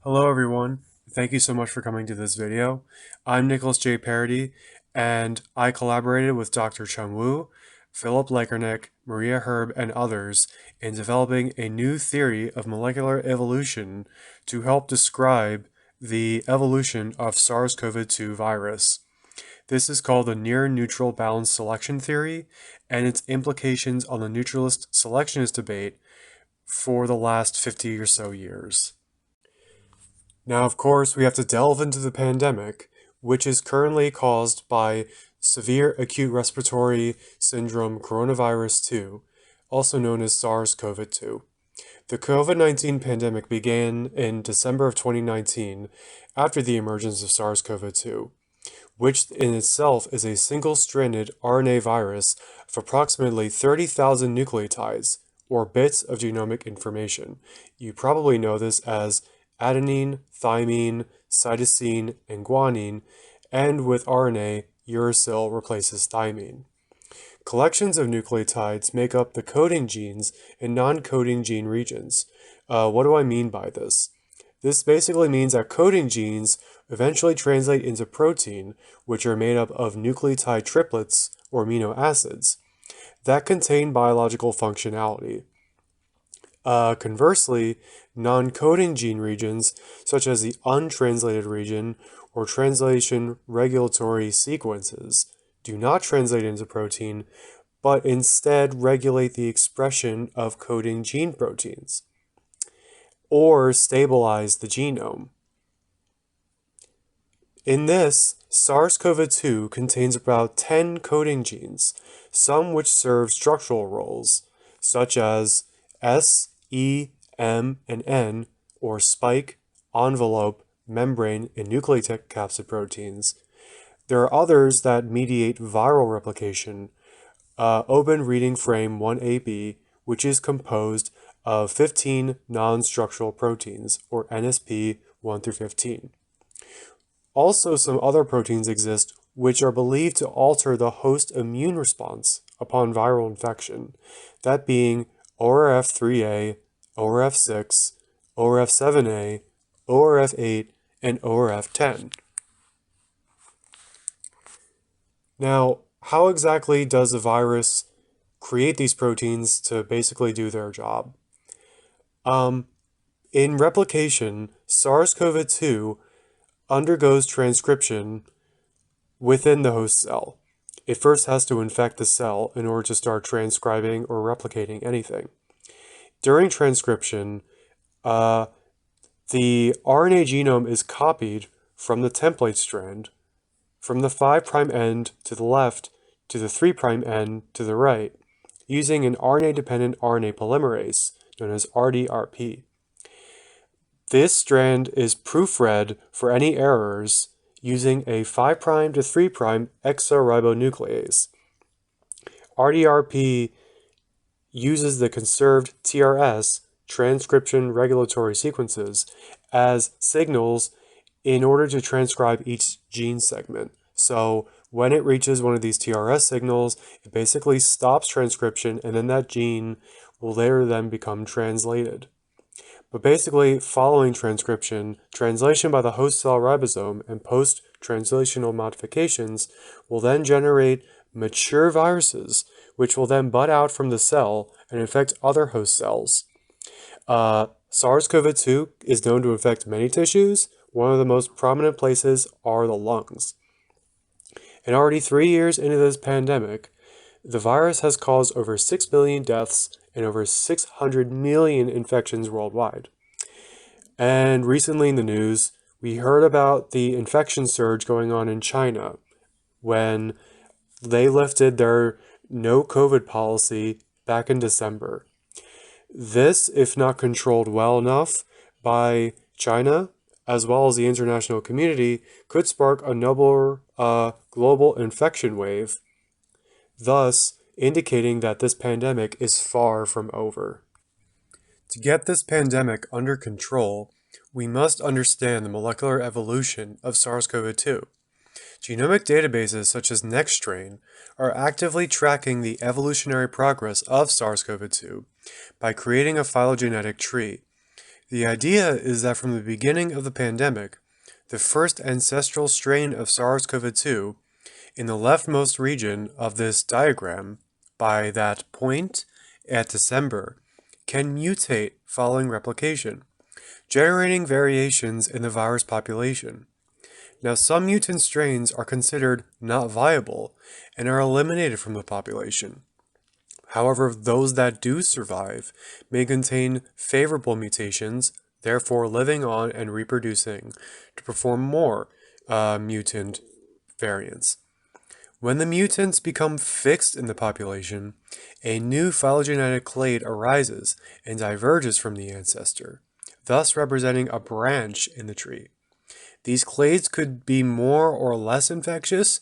Hello everyone, thank you so much for coming to this video. I'm Nicholas J. Parody, and I collaborated with Dr. Chung Wu, Philip Lekernick, Maria Herb, and others in developing a new theory of molecular evolution to help describe the evolution of SARS-CoV-2 virus. This is called the near-neutral balance selection theory, and its implications on the neutralist-selectionist debate for the last 50 or so years. Now, of course, we have to delve into the pandemic, which is currently caused by severe acute respiratory syndrome coronavirus 2, also known as SARS-CoV-2. The COVID-19 pandemic began in December of 2019 after the emergence of SARS-CoV-2, which in itself is a single-stranded RNA virus of approximately 30,000 nucleotides, or bits of genomic information. You probably know this as adenine, thymine, cytosine, and guanine, and with RNA, uracil replaces thymine. Collections of nucleotides make up the coding genes and non-coding gene regions. What do I mean by this? This basically means that coding genes eventually translate into protein, which are made up of nucleotide triplets, or amino acids, that contain biological functionality. Conversely, non-coding gene regions, such as the untranslated region or translation regulatory sequences, do not translate into protein, but instead regulate the expression of coding gene proteins, or stabilize the genome. In this, SARS-CoV-2 contains about 10 coding genes, some which serve structural roles, such as S, E, M, and N, or spike, envelope, membrane, and nucleotide capsid proteins. There are others that mediate viral replication, open reading frame 1AB, which is composed of 15 non-structural proteins, or NSP 1 through 15. Also, some other proteins exist which are believed to alter the host immune response upon viral infection, that being ORF3A, ORF6, ORF7A, ORF8, and ORF10. Now, how exactly does a virus create these proteins to basically do their job? In replication, SARS-CoV-2 undergoes transcription within the host cell. It first has to infect the cell in order to start transcribing or replicating anything. During transcription, the RNA genome is copied from the template strand from the 5' end to the left to the 3' end to the right using an RNA-dependent RNA polymerase known as RDRP. This strand is proofread for any errors using a 5' to 3' exoribonuclease. RDRP uses the conserved TRS, transcription regulatory sequences, as signals in order to transcribe each gene segment. So when it reaches one of these TRS signals, it basically stops transcription, and then that gene will later then become translated. But basically, following transcription, translation by the host cell ribosome and post-translational modifications will then generate mature viruses, which will then bud out from the cell and infect other host cells. SARS-CoV-2 is known to infect many tissues. One of the most prominent places are the lungs. And already 3 years into this pandemic, the virus has caused over 6 million deaths and over 600 million infections worldwide. And recently in the news, we heard about the infection surge going on in China when they lifted their no COVID policy back in December. This, if not controlled well enough by China, as well as the international community, could spark another global infection wave, thus indicating that this pandemic is far from over. To get this pandemic under control, we must understand the molecular evolution of SARS-CoV-2. Genomic databases such as NextStrain are actively tracking the evolutionary progress of SARS-CoV-2 by creating a phylogenetic tree. The idea is that from the beginning of the pandemic, the first ancestral strain of SARS-CoV-2 in the leftmost region of this diagram, by that point at December, can mutate following replication, generating variations in the virus population. Now, some mutant strains are considered not viable and are eliminated from the population. However, those that do survive may contain favorable mutations, therefore living on and reproducing to perform more mutant variants. When the mutants become fixed in the population, a new phylogenetic clade arises and diverges from the ancestor, thus representing a branch in the tree. These clades could be more or less infectious,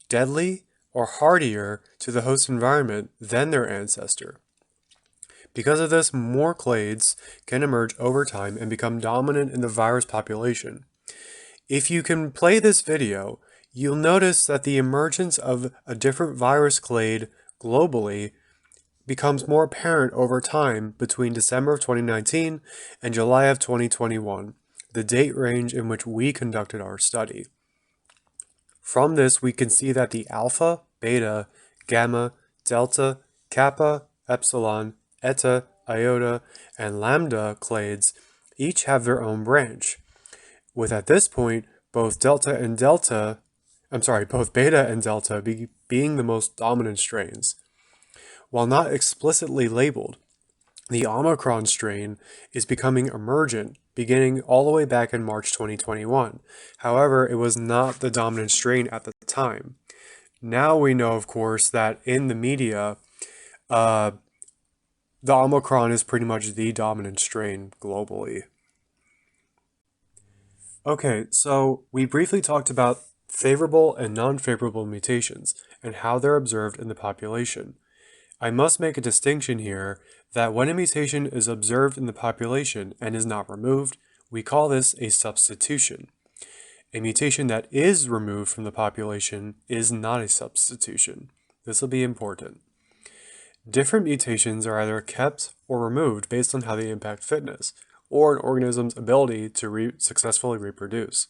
deadly, or hardier to the host environment than their ancestor. Because of this, more clades can emerge over time and become dominant in the virus population. If you can play this video, you'll notice that the emergence of a different virus clade globally becomes more apparent over time between December of 2019 and July of 2021, the date range in which we conducted our study. From this, we can see that the alpha, beta, gamma, delta, kappa, epsilon, eta, iota, and lambda clades each have their own branch, with at this point both beta and delta being the most dominant strains. While not explicitly labeled, the Omicron strain is becoming emergent, beginning all the way back in March 2021. However, it was not the dominant strain at the time. Now we know, of course, that in the media, the Omicron is pretty much the dominant strain globally. Okay, so we briefly talked about favorable and non-favorable mutations and how they're observed in the population. I must make a distinction here that when a mutation is observed in the population and is not removed, we call this a substitution. A mutation that is removed from the population is not a substitution. This will be important. Different mutations are either kept or removed based on how they impact fitness, or an organism's ability to successfully reproduce.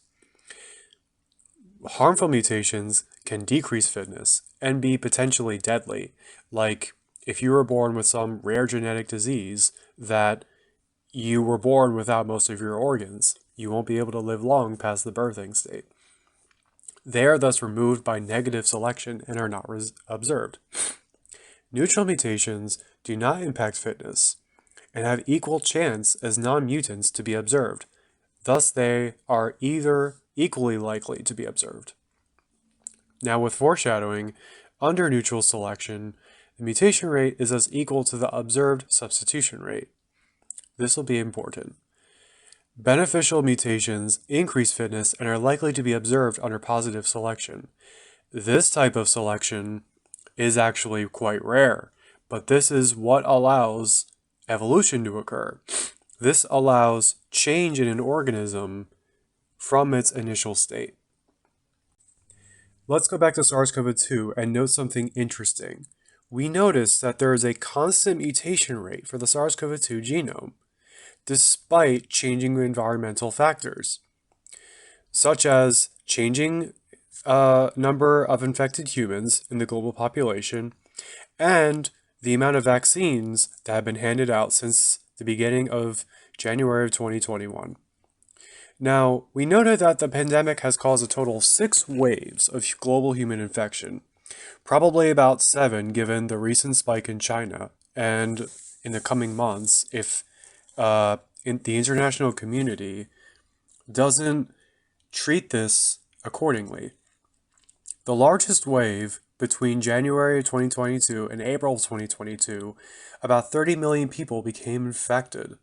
Harmful mutations can decrease fitness and be potentially deadly, like if you were born with some rare genetic disease that you were born without most of your organs, you won't be able to live long past the birthing state. They are thus removed by negative selection and are not observed. Neutral mutations do not impact fitness and have equal chance as non-mutants to be observed. Thus, they are either equally likely to be observed. Now, with foreshadowing, under neutral selection, the mutation rate is thus equal to the observed substitution rate. This will be important. Beneficial mutations increase fitness and are likely to be observed under positive selection. This type of selection is actually quite rare, but this is what allows evolution to occur. This allows change in an organism from its initial state. Let's go back to SARS-CoV-2 and note something interesting. We notice that there is a constant mutation rate for the SARS-CoV-2 genome, despite changing environmental factors, such as changing number of infected humans in the global population and the amount of vaccines that have been handed out since the beginning of January of 2021. Now, we noted that the pandemic has caused a total of 6 waves of global human infection, probably about 7 given the recent spike in China, and in the coming months, if the international community doesn't treat this accordingly. The largest wave between January of 2022 and April of 2022, about 30 million people became infected.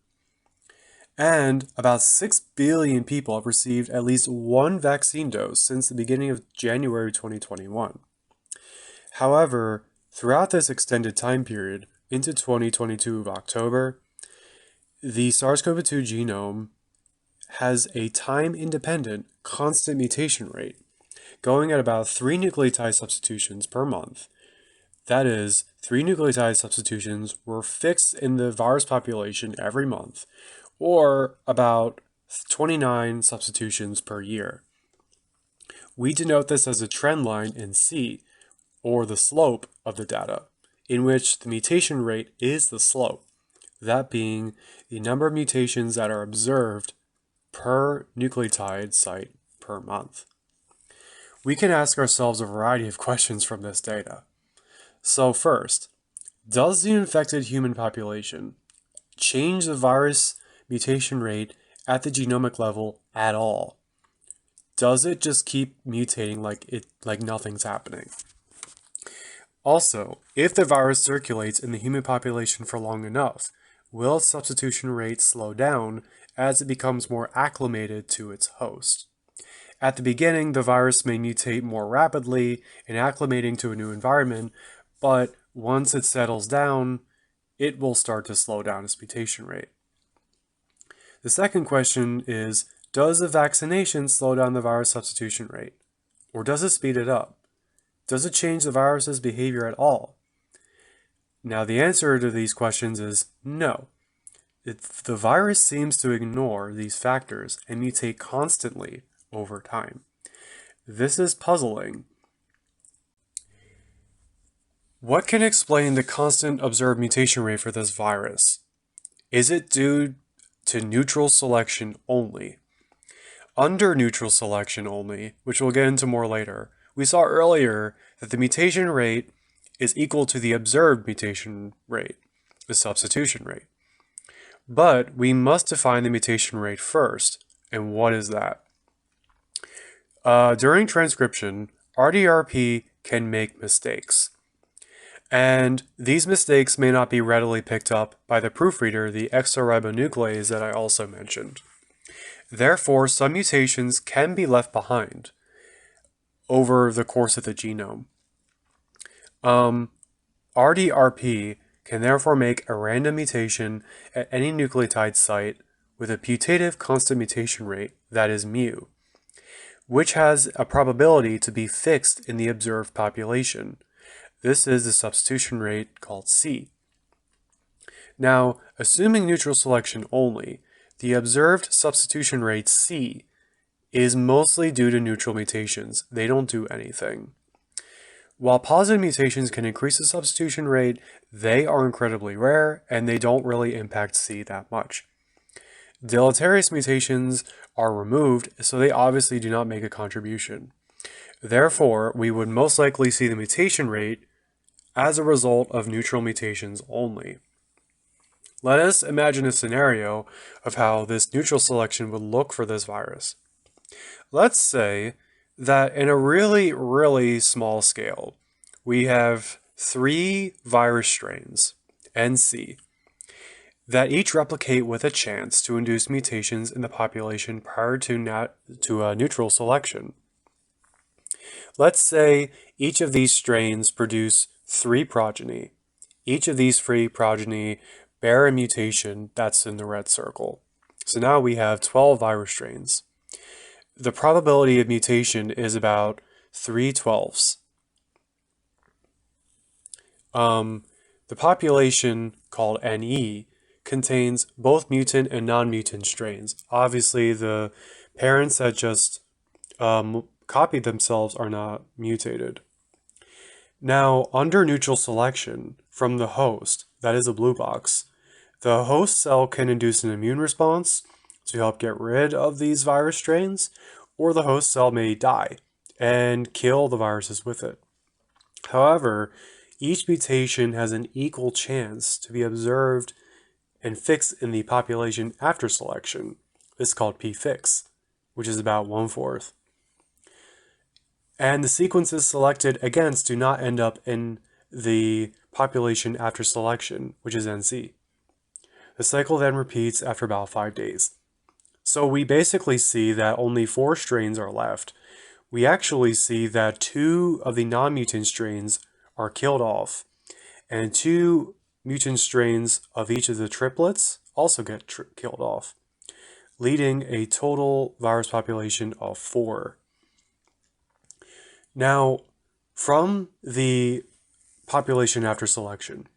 And about 6 billion people have received at least one vaccine dose since the beginning of January 2021. However, throughout this extended time period, into 2022 of October, the SARS-CoV-2 genome has a time-independent constant mutation rate, going at about 3 nucleotide substitutions per month. That is, 3 nucleotide substitutions were fixed in the virus population every month, or about 29 substitutions per year. We denote this as a trend line in C, or the slope of the data, in which the mutation rate is the slope, that being the number of mutations that are observed per nucleotide site per month. We can ask ourselves a variety of questions from this data. So first, does the infected human population change the virus mutation rate at the genomic level at all? Does it just keep mutating like nothing's happening? Also, if the virus circulates in the human population for long enough, will substitution rate slow down as it becomes more acclimated to its host? At the beginning, the virus may mutate more rapidly in acclimating to a new environment, but once it settles down, it will start to slow down its mutation rate. The second question is, does the vaccination slow down the virus substitution rate? Or does it speed it up? Does it change the virus's behavior at all? Now, the answer to these questions is no. The virus seems to ignore these factors and mutate constantly over time. This is puzzling. What can explain the constant observed mutation rate for this virus? Is it due to neutral selection only? Under neutral selection only, which we'll get into more later, we saw earlier that the mutation rate is equal to the observed mutation rate, the substitution rate. But we must define the mutation rate first, and what is that? During transcription, RDRP can make mistakes. And these mistakes may not be readily picked up by the proofreader, the exoribonuclease that I also mentioned. Therefore, some mutations can be left behind over the course of the genome. RDRP can therefore make a random mutation at any nucleotide site with a putative constant mutation rate, that is mu, which has a probability to be fixed in the observed population. This is the substitution rate called C. Now, assuming neutral selection only, the observed substitution rate C is mostly due to neutral mutations. They don't do anything. While positive mutations can increase the substitution rate, they are incredibly rare and they don't really impact C that much. Deleterious mutations are removed, so they obviously do not make a contribution. Therefore, we would most likely see the mutation rate as a result of neutral mutations only. Let us imagine a scenario of how this neutral selection would look for this virus. Let's say that in a really, really small scale, we have 3 virus strains, NC, that each replicate with a chance to induce mutations in the population prior to neutral selection. Let's say each of these strains produce 3 progeny. Each of these 3 progeny bear a mutation that's in the red circle. So now we have 12 virus strains. The probability of mutation is about 3/12. The population, called NE, contains both mutant and non-mutant strains. Obviously, the parents that just copied themselves are not mutated. Now, under neutral selection from the host, that is a blue box, the host cell can induce an immune response to help get rid of these virus strains, or the host cell may die and kill the viruses with it. However, each mutation has an equal chance to be observed and fixed in the population after selection. This is called p-fix, which is about 1/4. And the sequences selected against do not end up in the population after selection, which is NC. The cycle then repeats after about 5 days. So we basically see that only 4 strains are left. We actually see that 2 of the non-mutant strains are killed off, and 2 mutant strains of each of the triplets also get killed off, leading a total virus population of 4. Now, from the population after selection,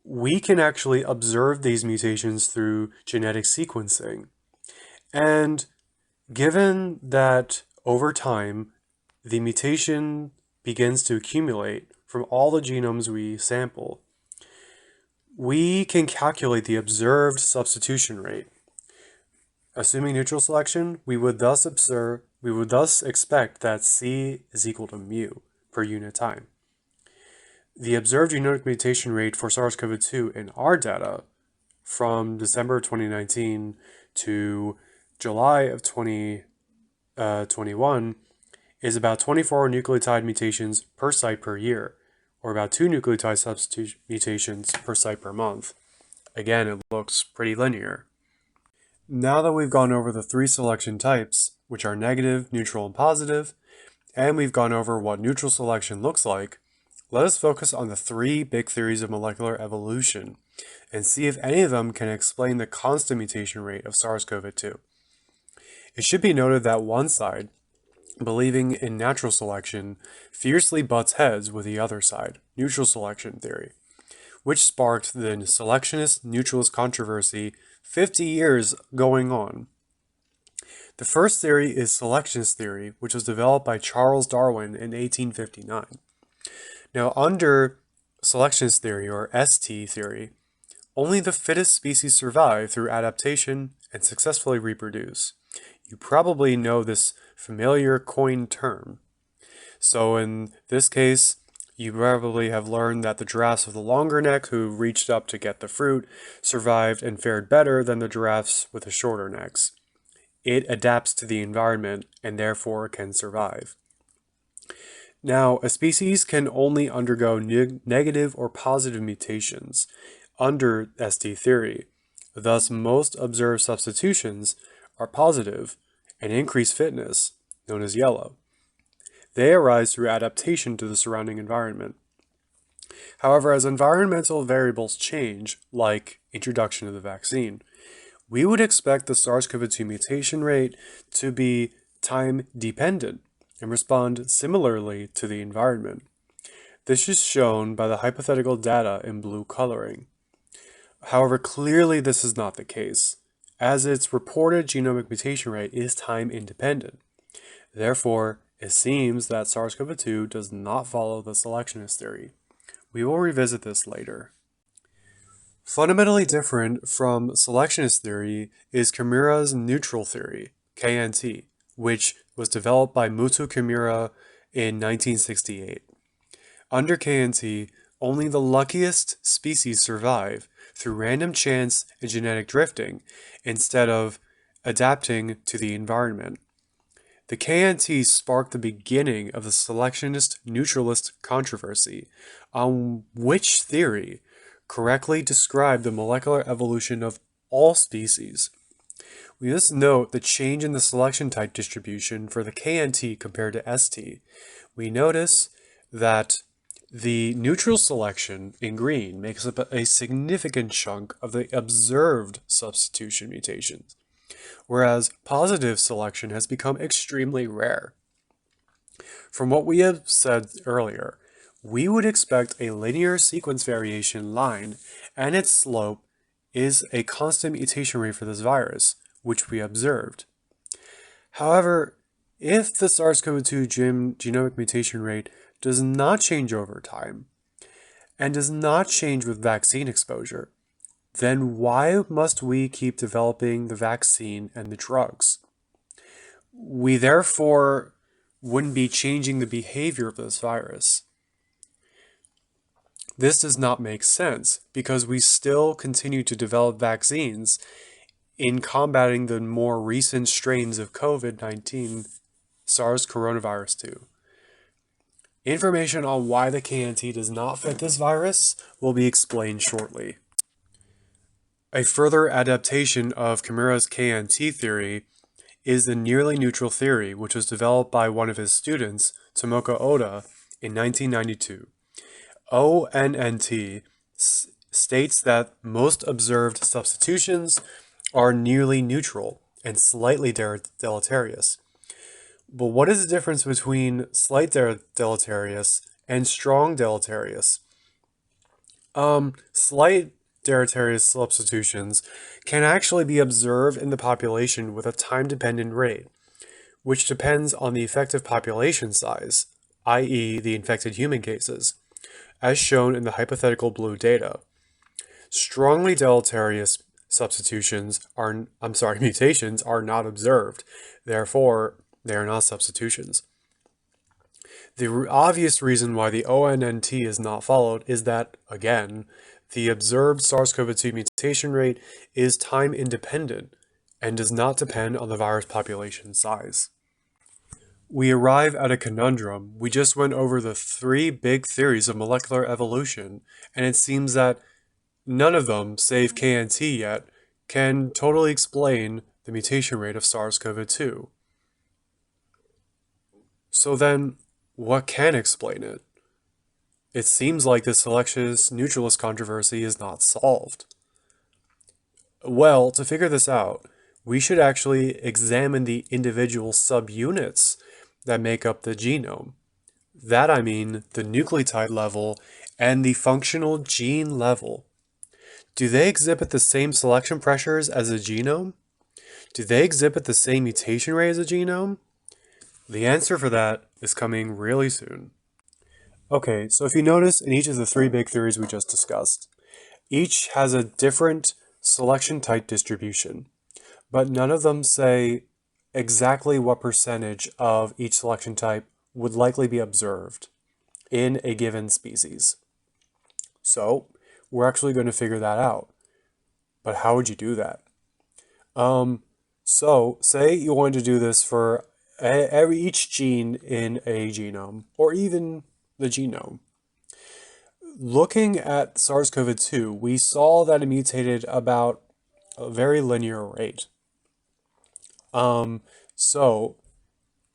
we can actually observe these mutations through genetic sequencing. And given that over time, the mutation begins to accumulate from all the genomes we sample, we can calculate the observed substitution rate. Assuming neutral selection, we would thus expect that C is equal to mu per unit time. The observed genomic mutation rate for SARS-CoV-2 in our data from December 2019 to July of 2021 is about 24 nucleotide mutations per site per year, or about 2 nucleotide substitution mutations per site per month. Again, it looks pretty linear. Now that we've gone over the 3 selection types, which are negative, neutral, and positive, and we've gone over what neutral selection looks like, let us focus on the 3 big theories of molecular evolution and see if any of them can explain the constant mutation rate of SARS-CoV-2. It should be noted that one side, believing in natural selection, fiercely butts heads with the other side, neutral selection theory, which sparked the Selectionist-Neutralist Controversy 50 years going on. The first theory is Selectionist Theory, which was developed by Charles Darwin in 1859. Now, under Selectionist Theory, or ST theory, only the fittest species survive through adaptation and successfully reproduce. You probably know this familiar coined term. So in this case, you probably have learned that the giraffes with the longer neck who reached up to get the fruit survived and fared better than the giraffes with the shorter necks. It adapts to the environment and therefore can survive. Now, a species can only undergo negative or positive mutations under ST theory. Thus, most observed substitutions are positive and increase fitness, known as yellow. They arise through adaptation to the surrounding environment. However, as environmental variables change, like introduction of the vaccine, we would expect the SARS-CoV-2 mutation rate to be time-dependent and respond similarly to the environment. This is shown by the hypothetical data in blue coloring. However, clearly this is not the case, as its reported genomic mutation rate is time-independent. Therefore, it seems that SARS-CoV-2 does not follow the selectionist theory. We will revisit this later. Fundamentally different from selectionist theory is Kimura's neutral theory, KNT, which was developed by Motoo Kimura in 1968. Under KNT, only the luckiest species survive through random chance and genetic drifting instead of adapting to the environment. The KNT sparked the beginning of the Selectionist-Neutralist Controversy, on which theory correctly described the molecular evolution of all species. We must note the change in the selection type distribution for the KNT compared to ST. We notice that the neutral selection in green makes up a significant chunk of the observed substitution mutations, whereas positive selection has become extremely rare. From what we have said earlier, we would expect a linear sequence variation line, and its slope is a constant mutation rate for this virus, which we observed. However, if the SARS-CoV-2 genomic mutation rate does not change over time, and does not change with vaccine exposure, then why must we keep developing the vaccine and the drugs? We therefore wouldn't be changing the behavior of this virus. This does not make sense because we still continue to develop vaccines in combating the more recent strains of COVID-19, SARS coronavirus 2. Information on why the KNT does not fit this virus will be explained shortly. A further adaptation of Kimura's KNT theory is the nearly neutral theory, which was developed by one of his students, Tomoko Ohta, in 1992. ONNT states that most observed substitutions are nearly neutral and slightly deleterious. But what is the difference between slight deleterious and strong deleterious? Slight deleterious substitutions can actually be observed in the population with a time-dependent rate, which depends on the effective population size, i.e. the infected human cases, as shown in the hypothetical blue data. Strongly deleterious mutations are not observed. Therefore, they are not substitutions. The obvious reason why the ONNT is not followed is that, again, the observed SARS-CoV-2 mutation rate is time independent and does not depend on the virus population size. We arrive at a conundrum. We just went over the three big theories of molecular evolution, and it seems that none of them, save KNT yet, can totally explain the mutation rate of SARS-CoV-2. So then, what can explain it? It seems like the Selectionist-Neutralist Controversy is not solved. Well, to figure this out, we should actually examine the individual subunits that make up the genome. That I mean the nucleotide level and the functional gene level. Do they exhibit the same selection pressures as a genome? Do they exhibit the same mutation rate as a genome? The answer for that is coming really soon. Okay, so if you notice in each of the three big theories we just discussed, each has a different selection type distribution, but none of them say exactly what percentage of each selection type would likely be observed in a given species. So we're actually going to figure that out. But how would you do that? So say you wanted to do this for each gene in a genome, or even the genome. Looking at SARS-CoV-2, we saw that it mutated about a very linear rate. So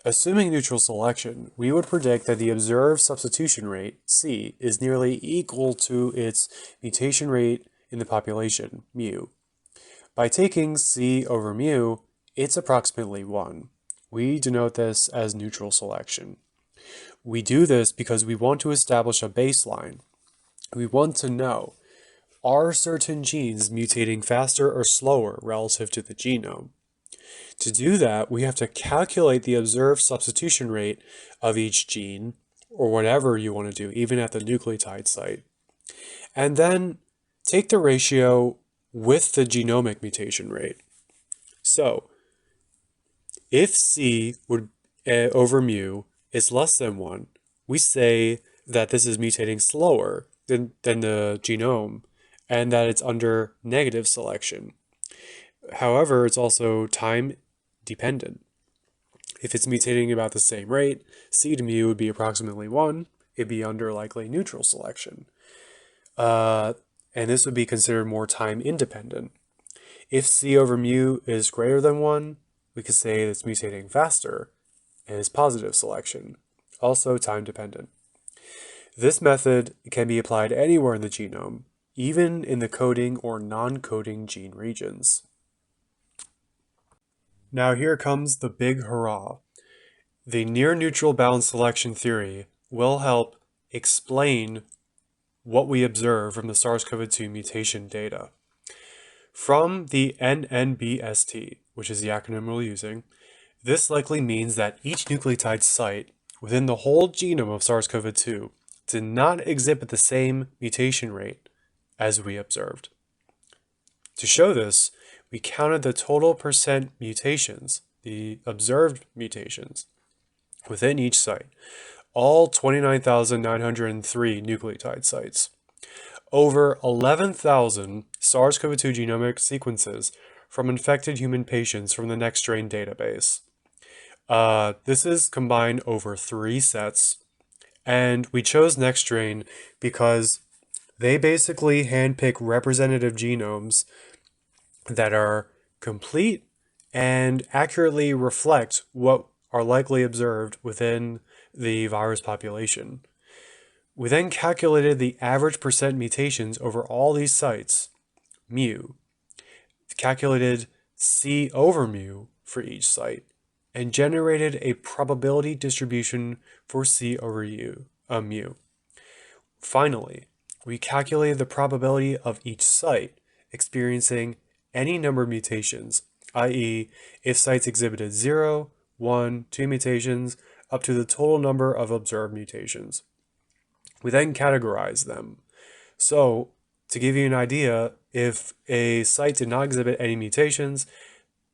assuming neutral selection, we would predict that the observed substitution rate, C, is nearly equal to its mutation rate in the population, mu. By taking C over mu, it's approximately 1. We denote this as neutral selection. We do this because we want to establish a baseline. We want to know, are certain genes mutating faster or slower relative to the genome? To do that, we have to calculate the observed substitution rate of each gene, or whatever you want to do, even at the nucleotide site. And then take the ratio with the genomic mutation rate. So, if C over mu is less than 1, we say that this is mutating slower than the genome, and that it's under negative selection. However, it's also time dependent. If it's mutating about the same rate, C to mu would be approximately 1. It'd be under likely neutral selection. And this would be considered more time independent. If C over mu is greater than 1, we could say it's mutating faster and is positive selection, also time dependent. This method can be applied anywhere in the genome, even in the coding or non-coding gene regions. Now here comes the big hurrah. The near-neutral bound selection theory will help explain what we observe from the SARS-CoV-2 mutation data. From the NNBST, which is the acronym we're using, this likely means that each nucleotide site within the whole genome of SARS-CoV-2 did not exhibit the same mutation rate as we observed. To show this, we counted the total percent mutations, the observed mutations, within each site, all 29,903 nucleotide sites. Over 11,000 SARS-CoV-2 genomic sequences from infected human patients from the NextStrain database. This is combined over 3 sets, and we chose NextStrain because they basically handpick representative genomes that are complete and accurately reflect what are likely observed within the virus population. We then calculated the average percent mutations over all these sites, mu, calculated C over mu for each site, and generated a probability distribution for C over mu. Finally, we calculated the probability of each site experiencing any number of mutations, i.e. if sites exhibited 0, 1, 2 mutations, up to the total number of observed mutations. We then categorized them. So, to give you an idea, if a site did not exhibit any mutations,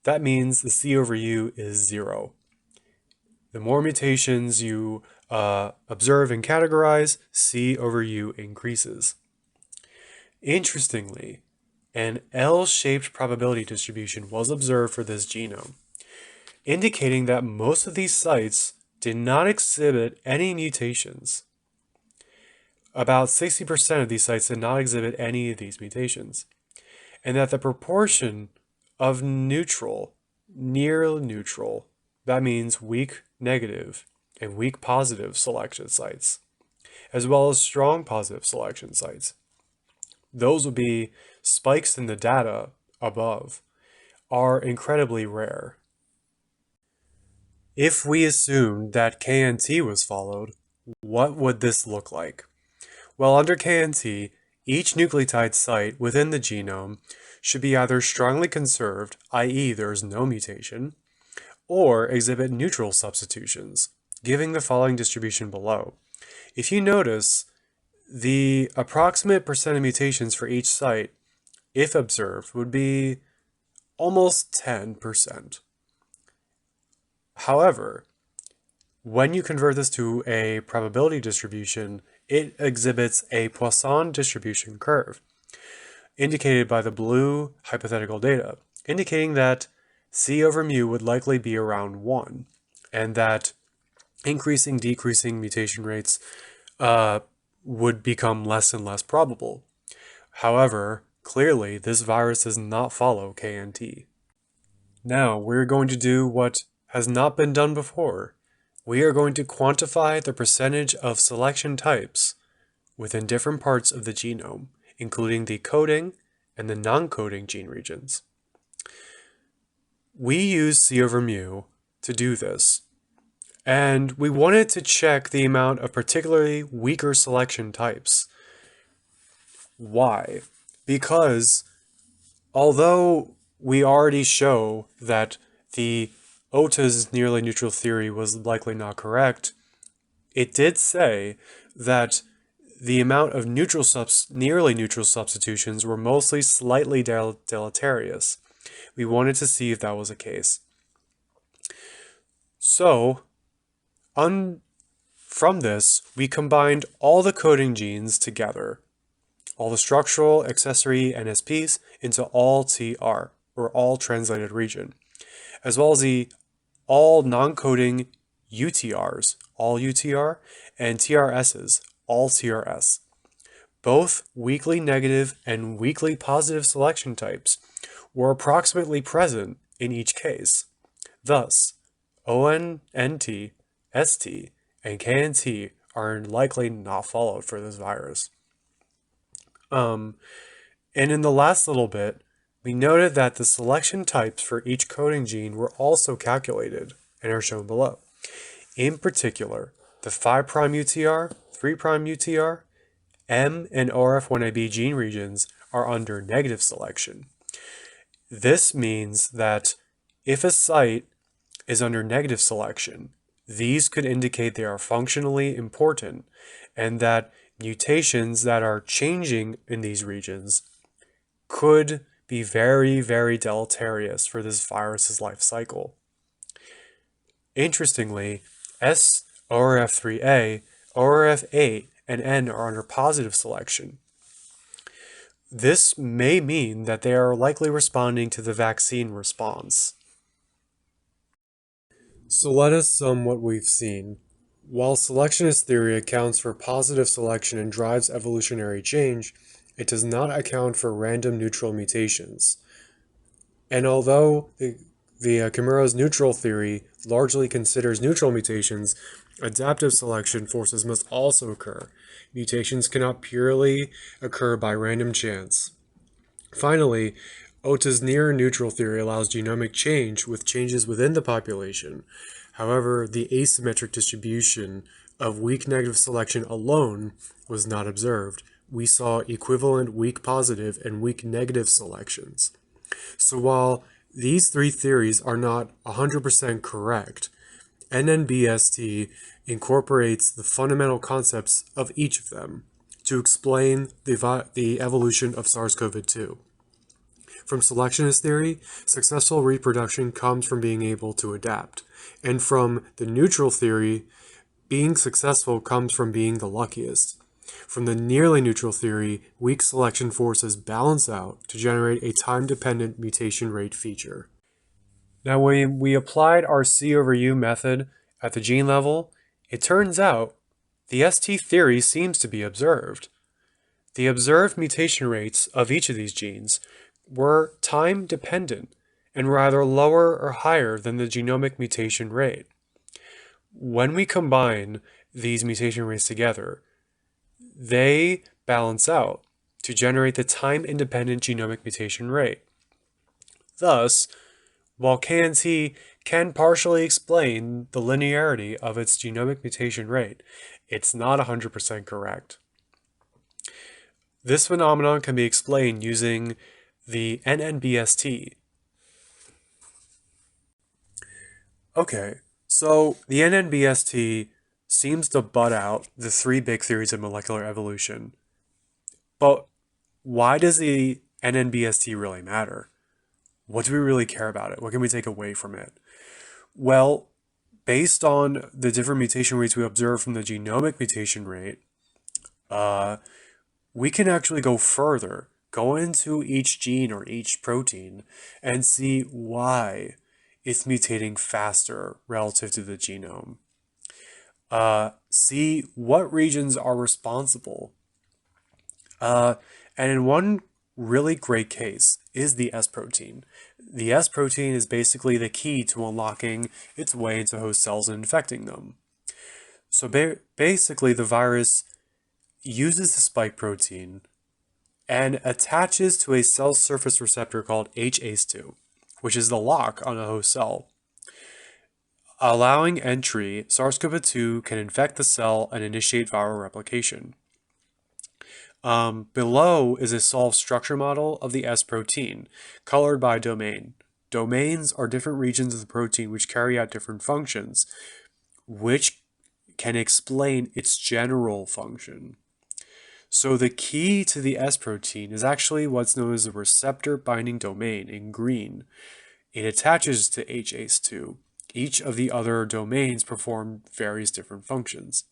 that means the C over U is 0. The more mutations you observe and categorize, C over U increases. Interestingly, an L-shaped probability distribution was observed for this genome, indicating that most of these sites did not exhibit any mutations. About 60% of these sites did not exhibit any of these mutations, and that the proportion of neutral, near neutral, that means weak negative and weak positive selection sites, as well as strong positive selection sites, those would be spikes in the data above, are incredibly rare. If we assumed that KNT was followed, what would this look like? Well, under KNT, each nucleotide site within the genome should be either strongly conserved, i.e. there is no mutation, or exhibit neutral substitutions, giving the following distribution below. If you notice, the approximate percent of mutations for each site, if observed, would be almost 10%. However, when you convert this to a probability distribution, it exhibits a Poisson distribution curve, indicated by the blue hypothetical data, indicating that C over mu would likely be around 1, and that increasing, decreasing mutation rates would become less and less probable. However, clearly, this virus does not follow KNT. Now, we're going to do what has not been done before. We are going to quantify the percentage of selection types within different parts of the genome, including the coding and the non-coding gene regions. We use C over mu to do this, and we wanted to check the amount of particularly weaker selection types. Why? Because although we already show that the Ohta's nearly neutral theory was likely not correct, it did say that the amount of nearly neutral substitutions were mostly slightly deleterious. We wanted to see if that was the case. So, from this, we combined all the coding genes together, all the structural, accessory NSPs into all TR, or all translated region, as well as the all non-coding UTRs, all UTR, and TRSs, all TRS. Both weakly negative and weakly positive selection types were approximately present in each case. Thus, ONNT, ST, and KNT are likely not followed for this virus. And in the last little bit, we noted that the selection types for each coding gene were also calculated and are shown below. In particular, the 5' UTR, 3' UTR, M and ORF1ab gene regions are under negative selection. This means that if a site is under negative selection, these could indicate they are functionally important and that mutations that are changing in these regions could be very, very deleterious for this virus's life cycle. Interestingly, S, ORF3A, ORF8, and N are under positive selection. This may mean that they are likely responding to the vaccine response. So let us sum what we've seen. While selectionist theory accounts for positive selection and drives evolutionary change, it does not account for random neutral mutations. And although the Kimura's neutral theory largely considers neutral mutations, adaptive selection forces must also occur. Mutations cannot purely occur by random chance. Finally, Ohta's near-neutral theory allows genomic change with changes within the population. However, the asymmetric distribution of weak negative selection alone was not observed, we saw equivalent weak positive and weak negative selections. So while these three theories are not 100% correct, NNBST incorporates the fundamental concepts of each of them to explain the evolution of SARS-CoV-2. From selectionist theory, successful reproduction comes from being able to adapt. And from the neutral theory, being successful comes from being the luckiest. From the nearly neutral theory, weak selection forces balance out to generate a time-dependent mutation rate feature. Now, when we applied our C over U method at the gene level, it turns out the ST theory seems to be observed. The observed mutation rates of each of these genes were time-dependent and were either lower or higher than the genomic mutation rate. When we combine these mutation rates together, they balance out to generate the time-independent genomic mutation rate. Thus, while KNT can partially explain the linearity of its genomic mutation rate, it's not 100% correct. This phenomenon can be explained using the NNBST. Okay, so the NNBST seems to butt out the three big theories of molecular evolution. But why does the NNBST really matter? What do we really care about it? What can we take away from it? Well, based on the different mutation rates we observe from the genomic mutation rate, we can actually go further, go into each gene or each protein, and see why it's mutating faster relative to the genome. See what regions are responsible. And in one really great case is the S protein. The S protein is basically the key to unlocking its way into host cells and infecting them. So basically the virus uses the spike protein and attaches to a cell surface receptor called HACE2, which is the lock on a host cell. Allowing entry, SARS-CoV-2 can infect the cell and initiate viral replication. Below is a solved structure model of the S protein, colored by domain. Domains are different regions of the protein which carry out different functions, which can explain its general function. So the key to the S protein is actually what's known as the receptor binding domain in green. It attaches to HACE2. Each of the other domains perform various different functions.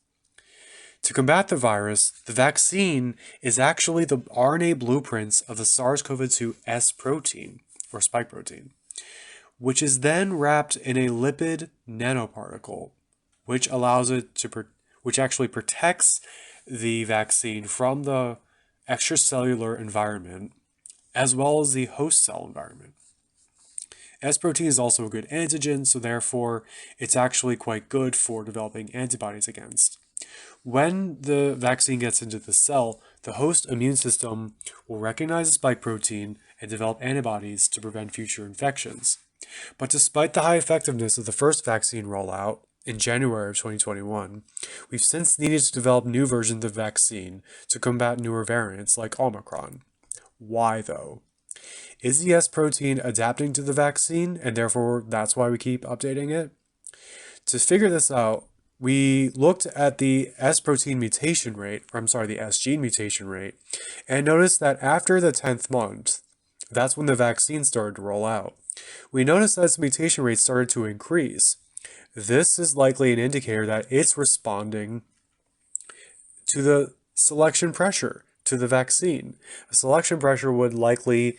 To combat the virus, the vaccine is actually the RNA blueprints of the SARS-CoV-2 S protein, or spike protein, which is then wrapped in a lipid nanoparticle, which actually protects the vaccine from the extracellular environment as well as the host cell environment. S protein is also a good antigen, so therefore it's actually quite good for developing antibodies against. When the vaccine gets into the cell, the host immune system will recognize the spike protein and develop antibodies to prevent future infections. But despite the high effectiveness of the first vaccine rollout in January of 2021, we've since needed to develop new versions of the vaccine to combat newer variants like Omicron. Why though? Is the S protein adapting to the vaccine and therefore that's why we keep updating it? To figure this out, we looked at the S protein mutation rate, the S gene mutation rate, and noticed that after the 10th month, that's when the vaccine started to roll out. We noticed that its mutation rate started to increase. This is likely an indicator that it's responding to the selection pressure to the vaccine. A selection pressure would likely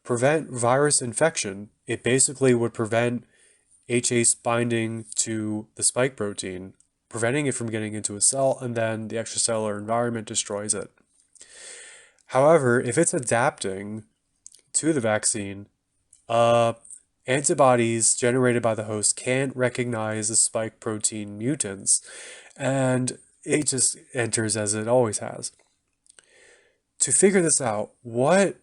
prevent virus infection. It basically would prevent HACE binding to the spike protein, preventing it from getting into a cell, and then the extracellular environment destroys it. However, if it's adapting to the vaccine, antibodies generated by the host can't recognize the spike protein mutants, and it just enters as it always has. To figure this out, what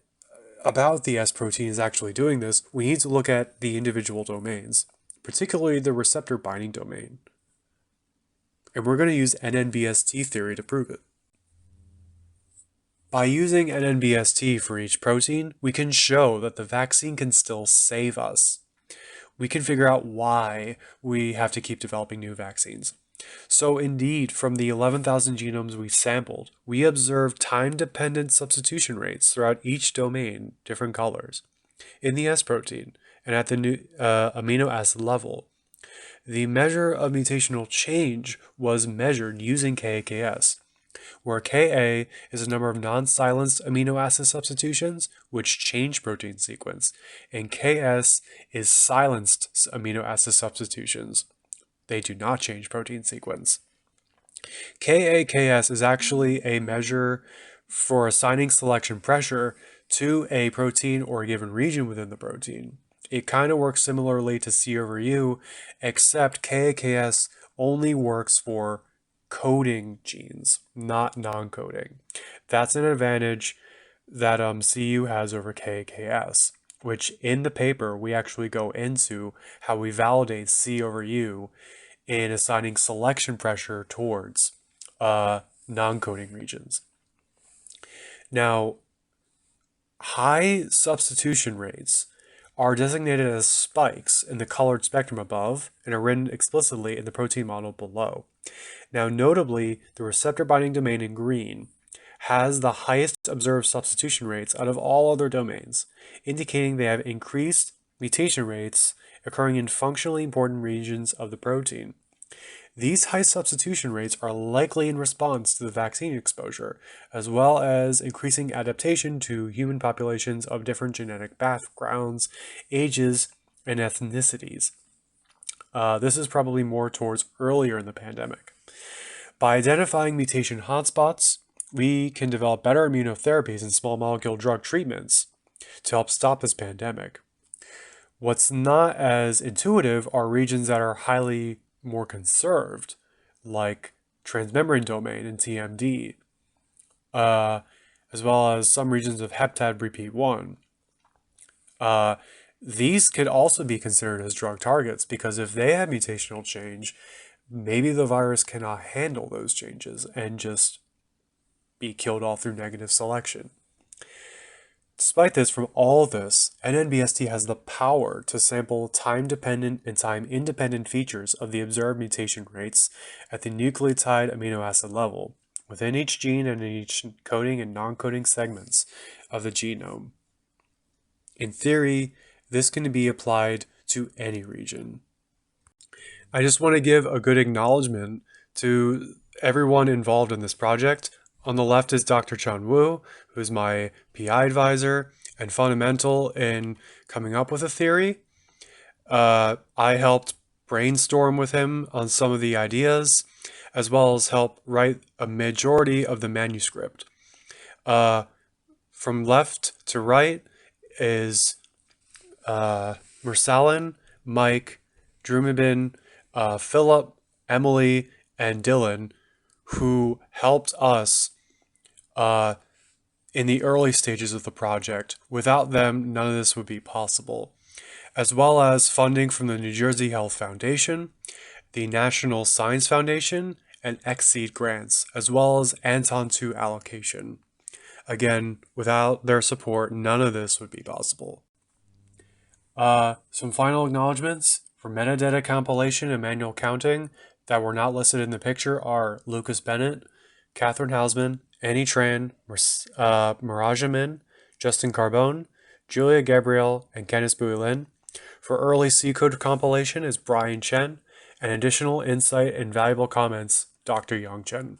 about the S protein is actually doing this, we need to look at the individual domains, particularly the receptor binding domain. And we're going to use NNBST theory to prove it. By using NNBST for each protein, we can show that the vaccine can still save us. We can figure out why we have to keep developing new vaccines. So indeed, from the 11,000 genomes we sampled, we observed time-dependent substitution rates throughout each domain, different colors, in the S protein and at the amino acid level. The measure of mutational change was measured using KAKS, where Ka is the number of non-silenced amino acid substitutions which change protein sequence, and Ks is silenced amino acid substitutions. They do not change protein sequence. KAKS is actually a measure for assigning selection pressure to a protein or a given region within the protein. It kind of works similarly to C/U, except KAKS only works for coding genes, not non-coding. That's an advantage that CU has over KAKS, which in the paper we actually go into how we validate C/U in assigning selection pressure towards non-coding regions. Now, high substitution rates are designated as spikes in the colored spectrum above and are written explicitly in the protein model below. Now, notably, the receptor binding domain in green has the highest observed substitution rates out of all other domains, indicating they have increased mutation rates occurring in functionally important regions of the protein. These high substitution rates are likely in response to the vaccine exposure, as well as increasing adaptation to human populations of different genetic backgrounds, ages, and ethnicities. This is probably more towards earlier in the pandemic. By identifying mutation hotspots, we can develop better immunotherapies and small molecule drug treatments to help stop this pandemic. What's not as intuitive are regions that are highly more conserved, like transmembrane domain and TMD, as well as some regions of heptad repeat 1. These could also be considered as drug targets because if they have mutational change, maybe the virus cannot handle those changes and just be killed off through negative selection. Despite this, from all this, NNBST has the power to sample time-dependent and time-independent features of the observed mutation rates at the nucleotide amino acid level, within each gene and in each coding and non-coding segments of the genome. In theory, this can be applied to any region. I just want to give a good acknowledgement to everyone involved in this project. On the left is Dr. Chan Wu, who is my PI advisor and fundamental in coming up with a theory. I helped brainstorm with him on some of the ideas, as well as help write a majority of the manuscript. From left to right is Mursalin, Mike, Drumabin, Philip, Emily, and Dylan, who helped us in the early stages of the project. Without them, none of this would be possible. As well as funding from the New Jersey Health Foundation, the National Science Foundation, and XSEED grants, as well as Anton 2 allocation. Again, without their support, none of this would be possible. Some final acknowledgements for metadata compilation and manual counting that were not listed in the picture are Lucas Bennett, Catherine Hausman, Annie Tran, Miraja Min, Justin Carbone, Julia Gabriel, and Kenneth Bouilin. For early C-code compilation is Brian Chen, and additional insight and valuable comments, Dr. Yang Chen.